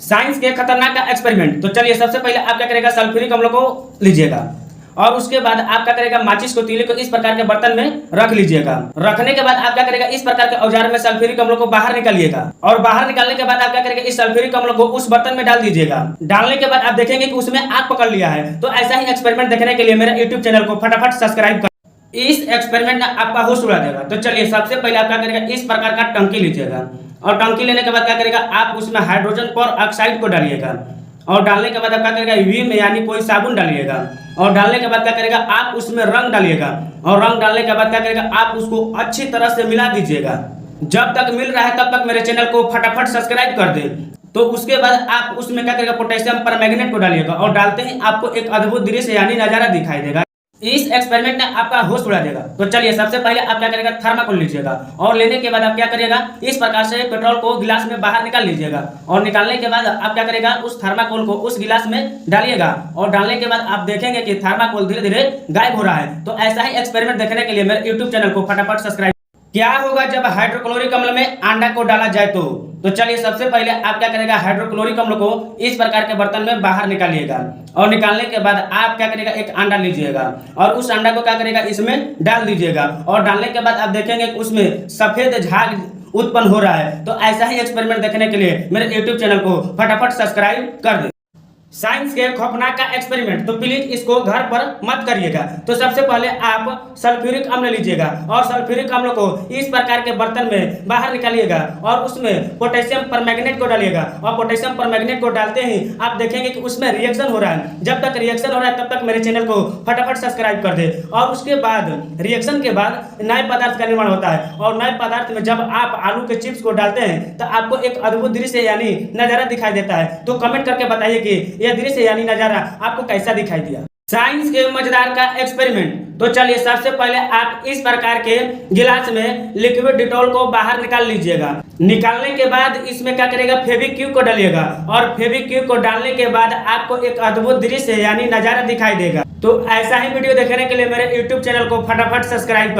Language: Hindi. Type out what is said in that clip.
साइंस के खतरनाक का एक्सपेरिमेंट। तो चलिए सबसे पहले आप क्या करेगा, सल्फ्यूरिक अम्ल को लीजिएगा और उसके बाद आप क्या करेगा, माचिस को तीली को इस प्रकार के बर्तन में रख लीजिएगा। रखने के बाद आप क्या करेगा, इस प्रकार के औजार में सल्फ्यूरिक अम्ल को बाहर निकालिएगा और बाहर निकालने के बाद आप क्या करेगा, इस सल्फ्यूरिक अम्ल को उस बर्तन में डाल दीजिएगा। डालने के बाद आप देखेंगे कि उसमें आग पकड़ लिया है। तो ऐसा ही एक्सपेरिमेंट देखने के लिए मेरा यूट्यूब चैनल को फटाफट सब्सक्राइब कर। इस एक्सपेरिमेंट ने आपका होश उड़ा देगा। तो चलिए सबसे पहले आप क्या करेगा, इस प्रकार का टंकी लीजिएगा और टंकी लेने के बाद क्या करेगा, आप उसमें हाइड्रोजन पर ऑक्साइड को डालिएगा और डालने के बाद आप क्या करेगा, विम यानी कोई साबुन डालिएगा और डालने के बाद क्या करेगा, आप उसमें रंग डालिएगा और रंग डालने के बाद क्या करेगा, आप उसको अच्छी तरह से मिला दीजिएगा। जब तक मिल रहा है तब तक मेरे चैनल को फटाफट सब्सक्राइब कर दे। तो उसके बाद आप उसमें क्या करेगा, पोटेशियम परमैंगनेट को डालिएगा और डालते ही आपको एक अद्भुत दृश्य यानी नजारा दिखाई देगा। इस एक्सपेरिमेंट ने आपका होश उड़ा देगा। तो चलिए सबसे पहले आप क्या करेगा, थर्माकोल लीजिएगा और लेने के बाद आप क्या करेगा, इस प्रकार से पेट्रोल को गिलास में बाहर निकाल लीजिएगा और निकालने के बाद आप क्या करेगा, उस थर्माकोल को उस गिलास में डालिएगा और डालने के बाद आप देखेंगे कि थर्माकोल धीरे धीरे गायब हो रहा है। तो ऐसा ही एक्सपेरिमेंट देखने के लिए मेरे यूट्यूब चैनल को फटाफट सब्सक्राइब। क्या होगा जब हाइड्रोक्लोरिक अम्ल में अंडा को डाला जाए? तो चलिए सबसे पहले आप क्या करेगा, हाइड्रोक्लोरिक अम्ल को इस प्रकार के बर्तन में बाहर निकालिएगा और निकालने के बाद आप क्या करेगा, एक अंडा लीजिएगा और उस अंडा को क्या करेगा, इसमें डाल दीजिएगा और डालने के बाद आप देखेंगे कि उसमें सफेद झाग उत्पन्न हो रहा है। तो ऐसा ही एक्सपेरिमेंट देखने के लिए मेरे यूट्यूब चैनल को फटाफट सब्सक्राइब कर दें। साइंस के खौफनाक का एक्सपेरिमेंट। तो प्लीज इसको घर पर मत करिएगा। तो सबसे पहले आप सल्फ्यूरिक अम्ल लीजिएगा और सल्फ्यूरिक अम्ल को इस प्रकार के बर्तन में बाहर निकालिएगा और उसमें पोटेशियम परमैंगनेट को डालिएगा और पोटेशियम परमैंगनेट को डालते ही आप देखेंगे कि उसमें रिएक्शन हो रहा है। जब तक रिएक्शन हो रहा है तब तक मेरे चैनल को फटाफट सब्सक्राइब कर दे। और उसके बाद रिएक्शन के बाद नए पदार्थ का निर्माण होता है और नए पदार्थ में जब आप आलू के चिप्स को डालते हैं तो आपको एक अद्भुत दृश्य यानी नजारा दिखाई देता है। तो कमेंट करके बताइए कि यह दृश्य यानी नजारा आपको कैसा दिखाई दिया। साइंस के मजेदार का एक्सपेरिमेंट। तो चलिए सबसे पहले आप इस प्रकार के गिलास में लिक्विड डिटॉल को बाहर निकाल लीजिएगा। निकालने के बाद इसमें क्या करेगा, फेविक्विक को डालिएगा और फेविक्विक को डालने के बाद आपको एक अद्भुत दृश्य यानी नजारा दिखाई देगा। तो ऐसा ही वीडियो देखने के लिए मेरे यूट्यूब चैनल को फटाफट सब्सक्राइब